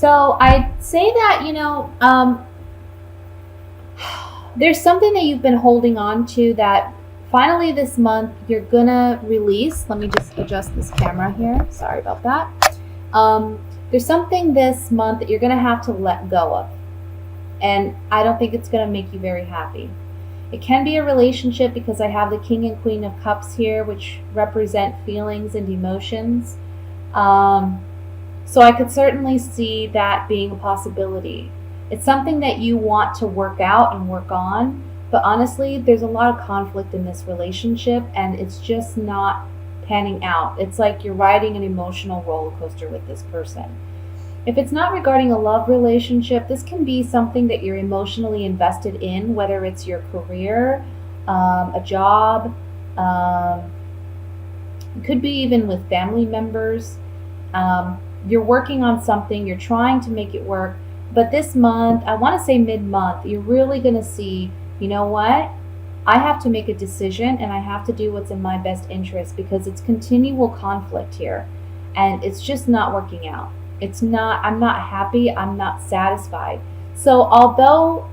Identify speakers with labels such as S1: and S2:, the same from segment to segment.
S1: So I'd say that, there's something that you've been holding on to that finally this month you're gonna release. Let me just adjust this camera here. Sorry about that. There's something this month that you're gonna have to let go of. And I don't think it's gonna make you very happy. It can be a relationship because I have the King and Queen of Cups here, which represent feelings and emotions. So I could certainly see that being a possibility. It's something that you want to work out and work on, but honestly, there's a lot of conflict in this relationship and it's just not panning out. It's like you're riding an emotional roller coaster with this person. If it's not regarding a love relationship, this can be something that you're emotionally invested in, whether it's your career, a job, it could be even with family members. You're working on something, you're trying to make it work, but this month, I want to say mid-month, you're really going to see, you know what? I have to make a decision and I have to do what's in my best interest because it's continual conflict here and it's just not working out. I'm not happy, I'm not satisfied. So although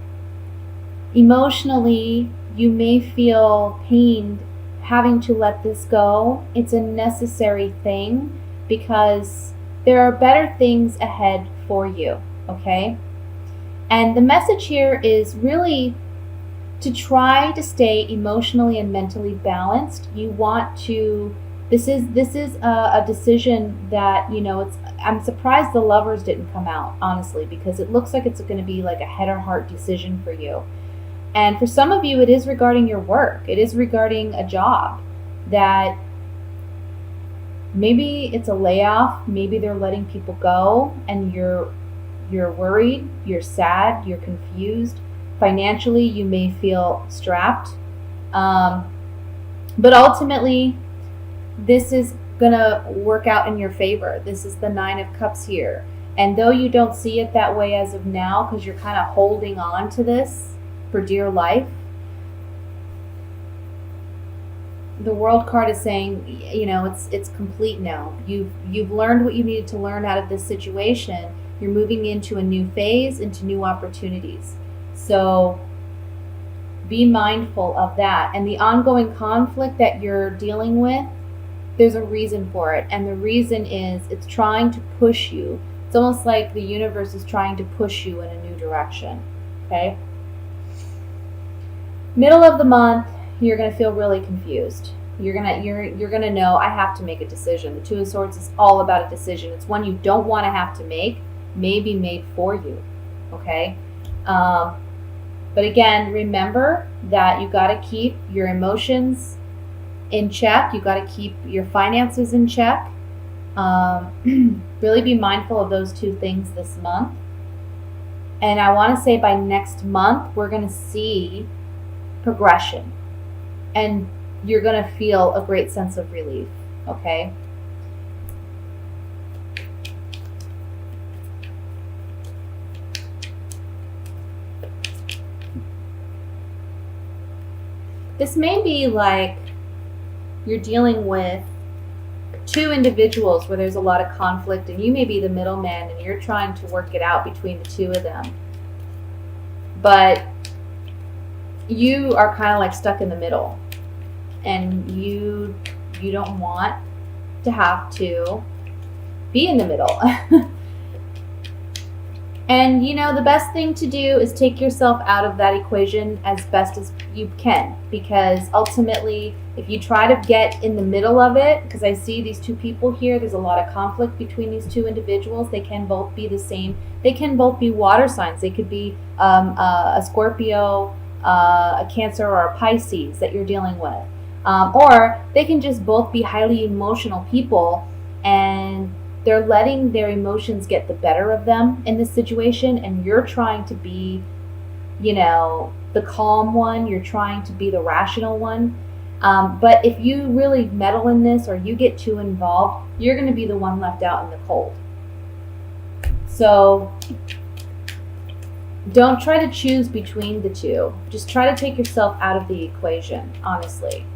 S1: emotionally you may feel pained having to let this go, it's a necessary thing because there are better things ahead for you, okay? And the message here is really to try to stay emotionally and mentally balanced. You want to, this is a decision that, I'm surprised the Lovers didn't come out, honestly, because it looks like it's going to be like a head or heart decision for you. And for some of you, it is regarding your work. It is regarding a job that maybe it's a layoff, maybe they're letting people go and you're worried, you're sad, you're confused. Financially, you may feel strapped. But ultimately, this is going to work out in your favor. This is the Nine of Cups here. And though you don't see it that way as of now, because you're kind of holding on to this for dear life, the World card is saying, it's complete now. You've learned what you needed to learn out of this situation. You're moving into a new phase, into new opportunities. So be mindful of that. And the ongoing conflict that you're dealing with, there's a reason for it. And the reason is it's trying to push you. It's almost like the universe is trying to push you in a new direction. Okay? Middle of the month, you're going to feel really confused. You're gonna know I have to make a decision. The Two of Swords is all about a decision. It's one you don't want to have to make, may be made for you. Okay? But again, remember that you got to keep your emotions in check. You got to keep your finances in check. Really be mindful of those two things this month. And I want to say by next month, we're going to see progression. And you're going to feel a great sense of relief. Okay? This may be like you're dealing with two individuals where there's a lot of conflict and you may be the middleman and you're trying to work it out between the two of them. But you are kind of like stuck in the middle and you don't want to have to be in the middle. And the best thing to do is take yourself out of that equation as best as you can, because ultimately if you try to get in the middle of it, because I see these two people here, there's a lot of conflict between these two individuals. They can both be the same. They can both be water signs. They could be a Scorpio, a Cancer, or a Pisces that you're dealing with. Or they can just both be highly emotional people and they're letting their emotions get the better of them in this situation, and you're trying to be, the calm one. You're trying to be the rational one. But if you really meddle in this or you get too involved, you're going to be the one left out in the cold. So don't try to choose between the two. Just try to take yourself out of the equation, honestly.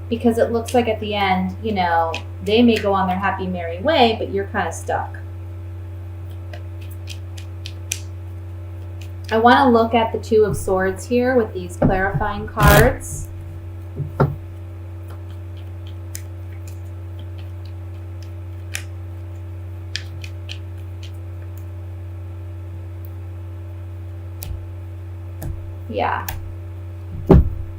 S1: because it looks like at the end, you know, they may go on their happy, merry way, but you're kind of stuck. I want to look at the Two of Swords here with these clarifying cards. Yeah.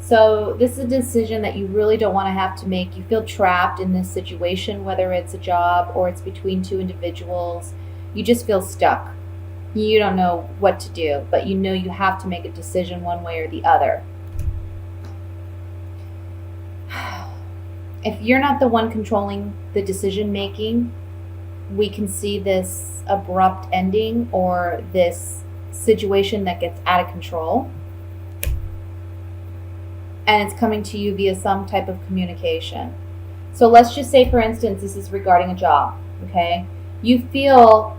S1: So this is a decision that you really don't want to have to make. You feel trapped in this situation, whether it's a job or it's between two individuals. You just feel stuck. You don't know what to do, but you know you have to make a decision one way or the other. If you're not the one controlling the decision making, we can see this abrupt ending or this situation that gets out of control. And it's coming to you via some type of communication. So let's just say, for instance, this is regarding a job, okay? You feel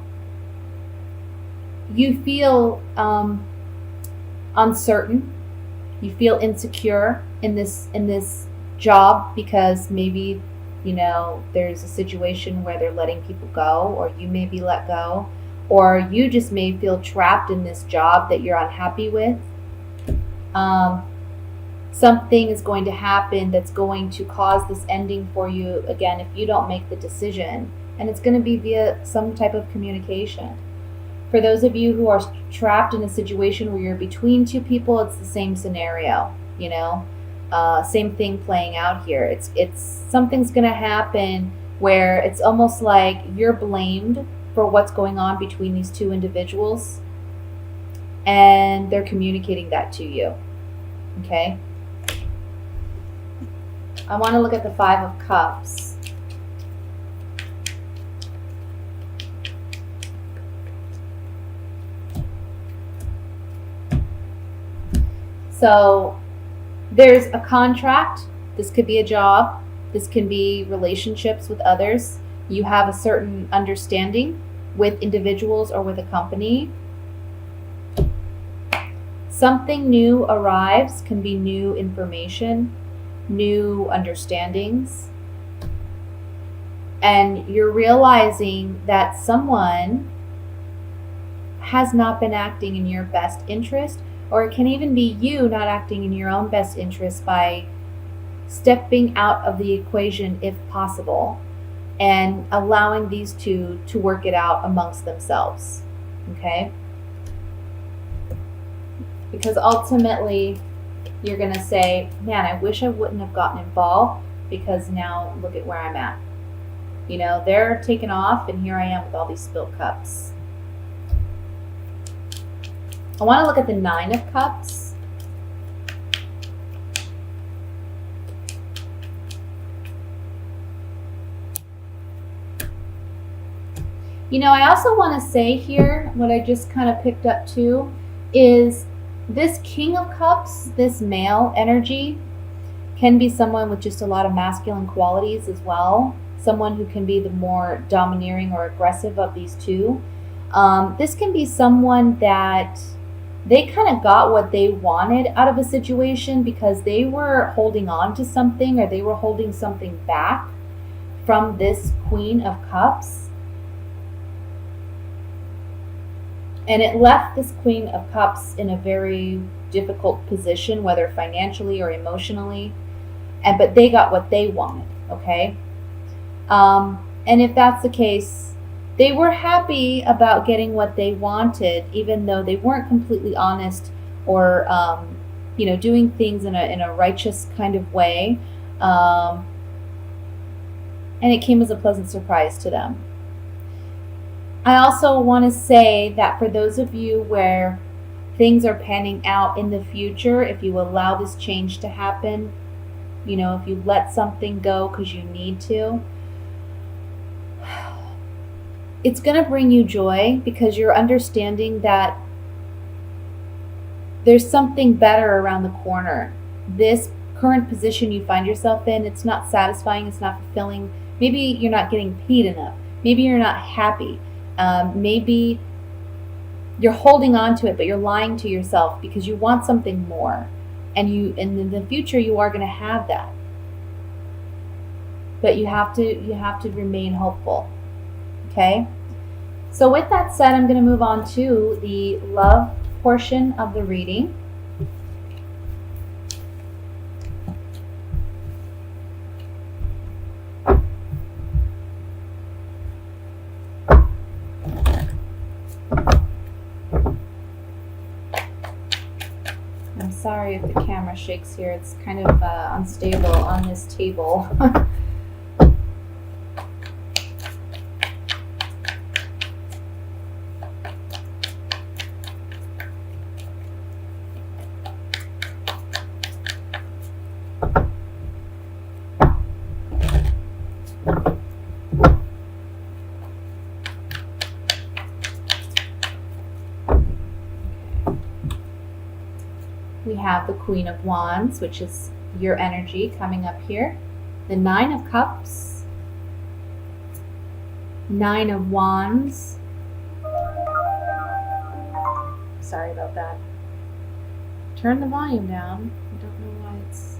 S1: uncertain. You feel insecure in this job because maybe, you know, there's a situation where they're letting people go, or you may be let go, or you just may feel trapped in this job that you're unhappy with. Something is going to happen that's going to cause this ending for you, again, if you don't make the decision. And it's going to be via some type of communication. For those of you who are trapped in a situation where you're between two people, it's the same scenario, you know? Same thing playing out here. It's something's going to happen where it's almost like you're blamed for what's going on between these two individuals, and they're communicating that to you, okay? I want to look at the Five of Cups. So there's a contract. This could be a job. This can be relationships with others. You have a certain understanding with individuals or with a company. Something new arrives, can be new information, new understandings, and you're realizing that someone has not been acting in your best interest, or it can even be you not acting in your own best interest by stepping out of the equation if possible and allowing these two to work it out amongst themselves, okay? Because ultimately you're going to say, man, I wish I wouldn't have gotten involved, because now look at where I'm at. You know, they're taken off and here I am with all these spilled cups. I want to look at the Nine of Cups. You know, I also want to say here, what I just kind of picked up too, is this King of Cups, this male energy, can be someone with just a lot of masculine qualities as well. Someone who can be the more domineering or aggressive of these two. This can be someone that they kind of got what they wanted out of a situation because they were holding on to something, or they were holding something back from this Queen of Cups. And it left this Queen of Cups in a very difficult position, whether financially or emotionally. But they got what they wanted, okay? And if that's the case, they were happy about getting what they wanted, even though they weren't completely honest or, you know, doing things in a righteous kind of way. And it came as a pleasant surprise to them. I also want to say that for those of you where things are panning out in the future, if you allow this change to happen, you know, if you let something go because you need to, it's going to bring you joy, because you're understanding that there's something better around the corner. This current position you find yourself in, it's not satisfying, it's not fulfilling. Maybe you're not getting paid enough. Maybe you're not happy. Maybe you're holding on to it, but you're lying to yourself because you want something more. And in the future, you are going to have that. but you have to remain hopeful. Okay? So with that said, I'm going to move on to the love portion of the reading. I'm sorry if the camera shakes here. It's kind of unstable on this table. We have the Queen of Wands, which is your energy coming up here. The Nine of Cups. Nine of Wands. Sorry about that. Turn the volume down. I don't know why it's...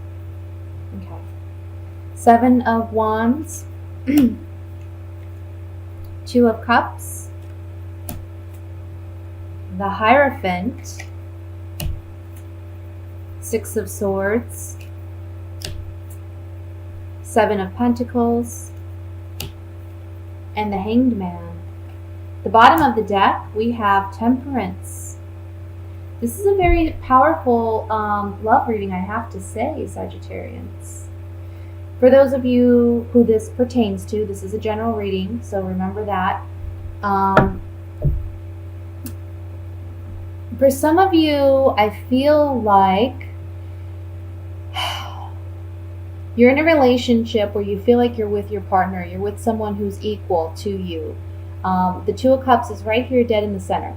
S1: Okay. Seven of Wands. Two of Cups. The Hierophant. Six of Swords, Seven of Pentacles, and the Hanged Man. The bottom of the deck, we have Temperance. This is a very powerful love reading, I have to say, Sagittarians. For those of you who this pertains to, this is a general reading, so remember that. For some of you, I feel like you're in a relationship where you feel like you're with your partner, you're with someone who's equal to you. The Two of Cups is right here dead in the center.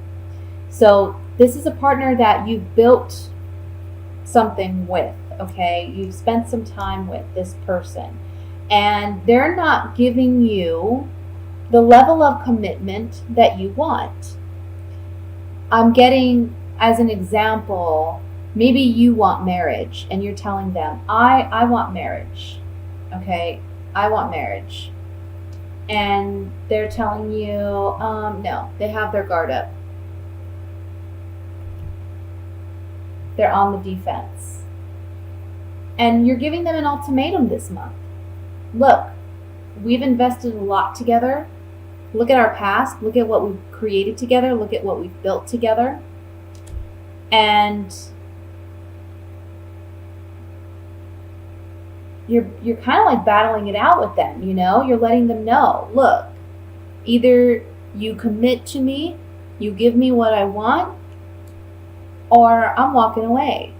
S1: So this is a partner that you've built something with, okay? You've spent some time with this person, and they're not giving you the level of commitment that you want. I'm getting, as an example, maybe you want marriage and you're telling them, I want marriage, okay? I want marriage. And they're telling you, no, they have their guard up. They're on the defense. And you're giving them an ultimatum this month. Look, we've invested a lot together. Look at our past. Look at what we've created together. Look at what we've built together. And you're kind of like battling it out with them, you know? You're letting them know, look, either you commit to me, you give me what I want, or I'm walking away.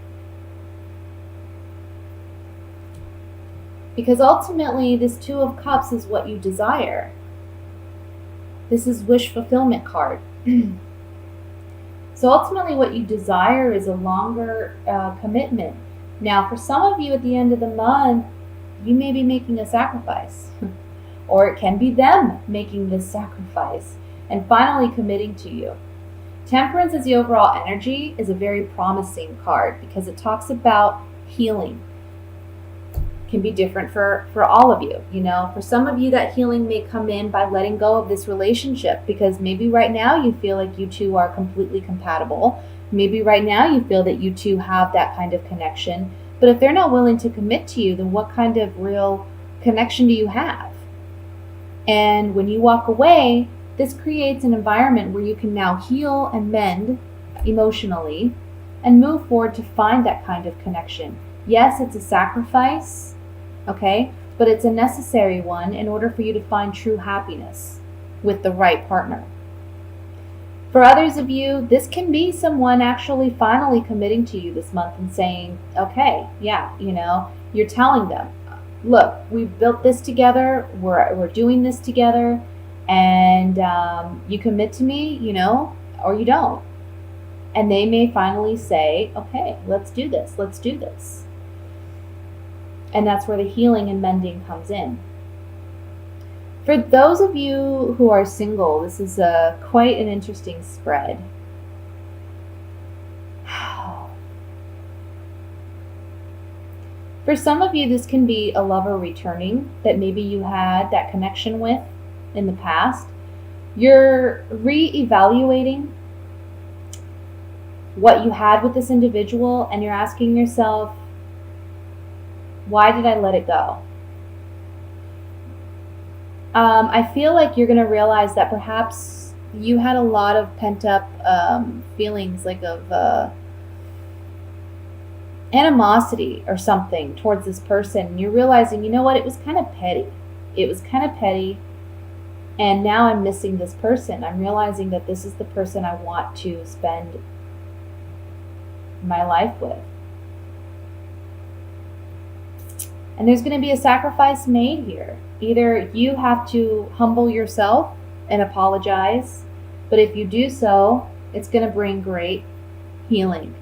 S1: Because ultimately, this Two of Cups is what you desire. This is wish fulfillment card. So ultimately what you desire is a longer commitment. Now, for some of you at the end of the month, you may be making a sacrifice. Or it can be them making this sacrifice and finally committing to you. Temperance as the overall energy is a very promising card because it talks about healing. Can be different for all of you. You know, for some of you, that healing may come in by letting go of this relationship, because maybe right now you feel like you two are completely compatible. Maybe right now you feel that you two have that kind of connection. But if they're not willing to commit to you, then what kind of real connection do you have? And when you walk away, this creates an environment where you can now heal and mend emotionally and move forward to find that kind of connection. Yes, it's a sacrifice, okay, but it's a necessary one in order for you to find true happiness with the right partner. For others of you, this can be someone actually finally committing to you this month and saying, okay, yeah, you know, you're telling them, look, we've built this together, we're doing this together, and you commit to me, you know, or you don't. And they may finally say, okay, let's do this, let's do this. And that's where the healing and mending comes in. For those of you who are single, this is quite an interesting spread. For some of you, this can be a lover returning that maybe you had that connection with in the past. You're reevaluating what you had with this individual, and you're asking yourself, why did I let it go? I feel like you're going to realize that perhaps you had a lot of pent up feelings, like of animosity or something towards this person. And you're realizing, you know what, it was kind of petty. It was kind of petty. And now I'm missing this person. I'm realizing that this is the person I want to spend my life with. And there's going to be a sacrifice made here. Either you have to humble yourself and apologize, but if you do so, it's going to bring great healing.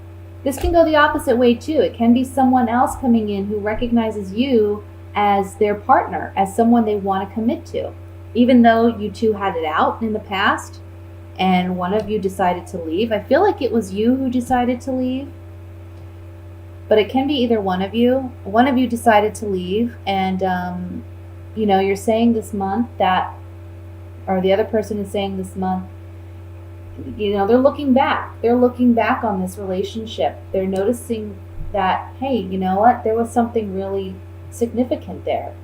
S1: This can go the opposite way too. It can be someone else coming in who recognizes you as their partner, as someone they want to commit to. Even though you two had it out in the past and one of you decided to leave. I feel like it was you who decided to leave. But it can be either one of you. One of you decided to leave, and you're saying this month that, or the other person is saying this month, they're looking back. They're looking back on this relationship. They're noticing that, hey, you know what? There was something really significant there.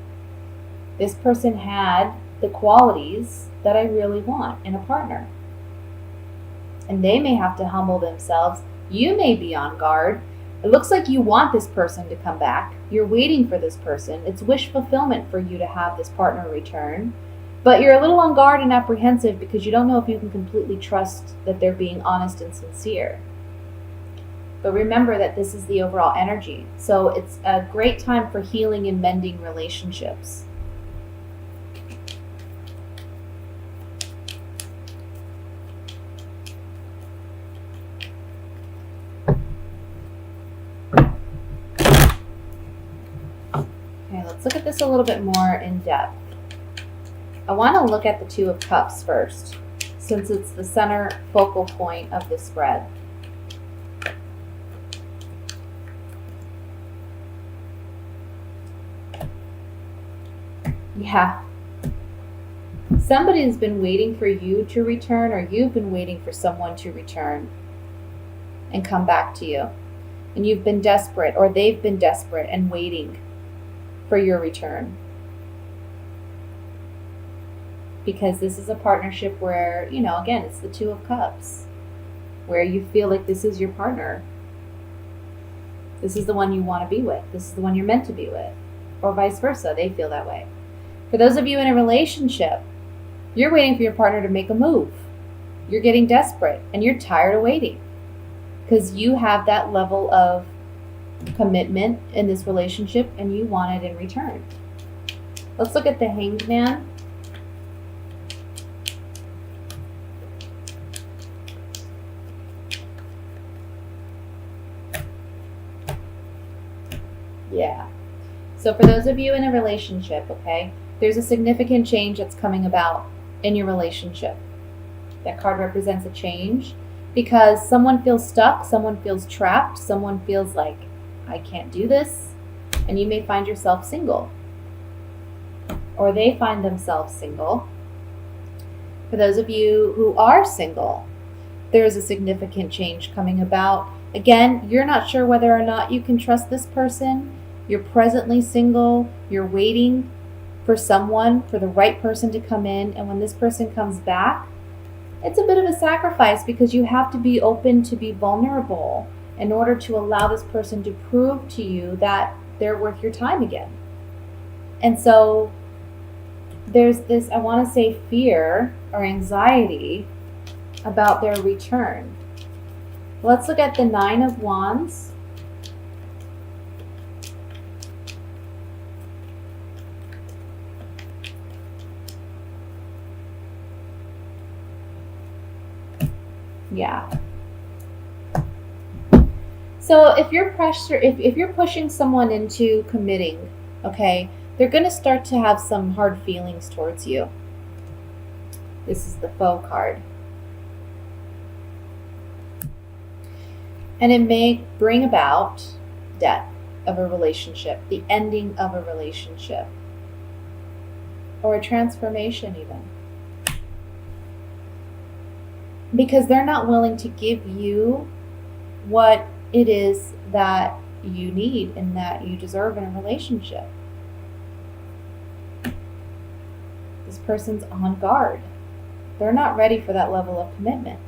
S1: This person had the qualities that I really want in a partner. And they may have to humble themselves. You may be on guard. It looks like you want this person to come back. You're waiting for this person. It's wish fulfillment for you to have this partner return. But you're a little on guard and apprehensive because you don't know if you can completely trust that they're being honest and sincere. But remember that this is the overall energy. So it's a great time for healing and mending relationships. Okay, let's look at this a little bit more in depth. I want to look at the Two of Cups first, since it's the center focal point of the spread. Yeah. Somebody's been waiting for you to return, or you've been waiting for someone to return and come back to you. And you've been desperate, or they've been desperate and waiting for your return. Because this is a partnership where, again, it's the Two of Cups, where you feel like this is your partner. This is the one you want to be with. This is the one you're meant to be with. Or vice versa, they feel that way. For those of you in a relationship, you're waiting for your partner to make a move. You're getting desperate and you're tired of waiting because you have that level of commitment in this relationship and you want it in return. Let's look at the Hanged Man. Yeah. So for those of you in a relationship, okay, there's a significant change that's coming about in your relationship. That card represents a change because someone feels stuck, someone feels trapped, someone feels like, I can't do this, and you may find yourself single. Or they find themselves single. For those of you who are single, there's a significant change coming about. Again, you're not sure whether or not you can trust this person. You're presently single. You're waiting for someone, for the right person to come in. And when this person comes back, it's a bit of a sacrifice because you have to be open to be vulnerable in order to allow this person to prove to you that they're worth your time again. And so there's this, I want to say, fear or anxiety about their return. Let's look at the Nine of Wands. Yeah. So if you're if you're pushing someone into committing, okay, they're going to start to have some hard feelings towards you. This is the Foe card. And it may bring about death. of a relationship, the ending of a relationship, or a transformation even. Because they're not willing to give you what it is that you need and that you deserve in a relationship. This person's on guard. They're not ready for that level of commitment.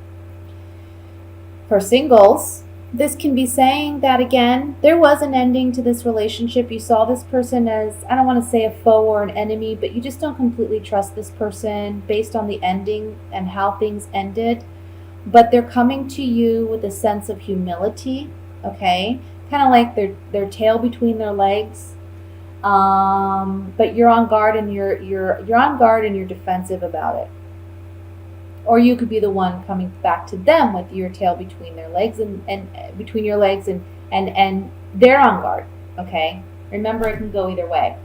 S1: For singles, this can be saying that, again, there was an ending to this relationship. You saw this person as, I don't want to say a foe or an enemy, but you just don't completely trust this person based on the ending and how things ended. But they're coming to you with a sense of humility, okay? Kind of like their tail between their legs. But you're on guard and you're on guard and you're defensive about it. Or you could be the one coming back to them with your tail between their legs and between your legs and they're on guard. Okay? Remember, it can go either way.